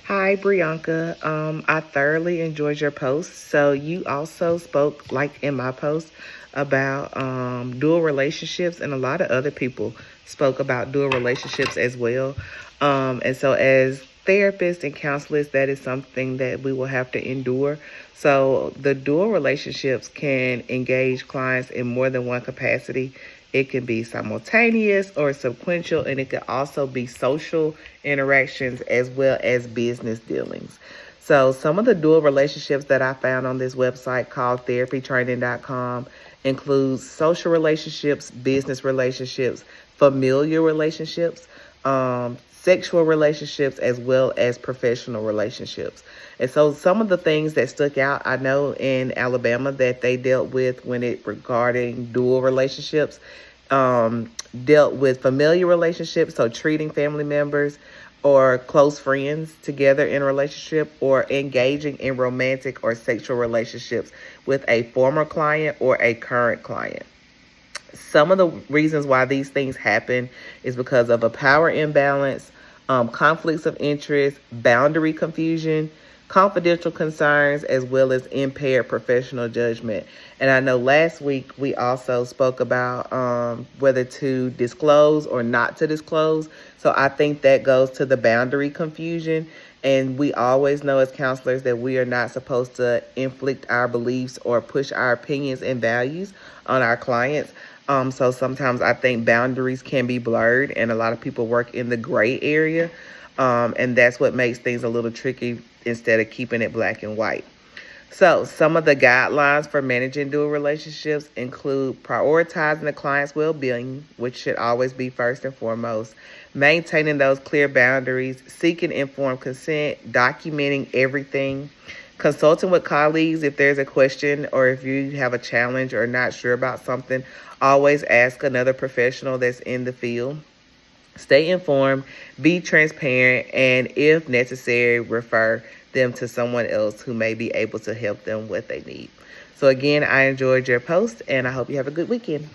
Hi, Brianka. I thoroughly enjoyed your post. So you also spoke, like in my post, about dual relationships, and a lot of other people spoke about dual relationships as well. And so, as therapists and counselors, that is something that we will have to endure. So the dual relationships can engage clients in more than one capacity. It can be simultaneous or sequential, and it can also be social interactions as well as business dealings. So, some of the dual relationships that I found on this website called therapytraining.com includes social relationships, business relationships, familial relationships, sexual relationships, as well as professional relationships. And so some of the things that stuck out, I know in Alabama that they dealt with when it regarding dual relationships, dealt with familiar relationships, so treating family members or close friends together in a relationship, or engaging in romantic or sexual relationships with a former client or a current client. Some of the reasons why these things happen is because of a power imbalance, conflicts of interest, boundary confusion, confidential concerns, as well as impaired professional judgment. And I know last week we also spoke about whether to disclose or not to disclose. So I think that goes to the boundary confusion. And we always know as counselors that we are not supposed to inflict our beliefs or push our opinions and values on our clients. So sometimes I think boundaries can be blurred, and a lot of people work in the gray area. And that's what makes things a little tricky instead of keeping it black and white. So some of the guidelines for managing dual relationships include prioritizing the client's well-being, which should always be first and foremost, maintaining those clear boundaries, seeking informed consent, documenting everything, consulting with colleagues if there's a question or if you have a challenge or not sure about something. Always ask another professional that's in the field. Stay informed, be transparent, and if necessary, refer them to someone else who may be able to help them what they need. So again, I enjoyed your post, and I hope you have a good weekend.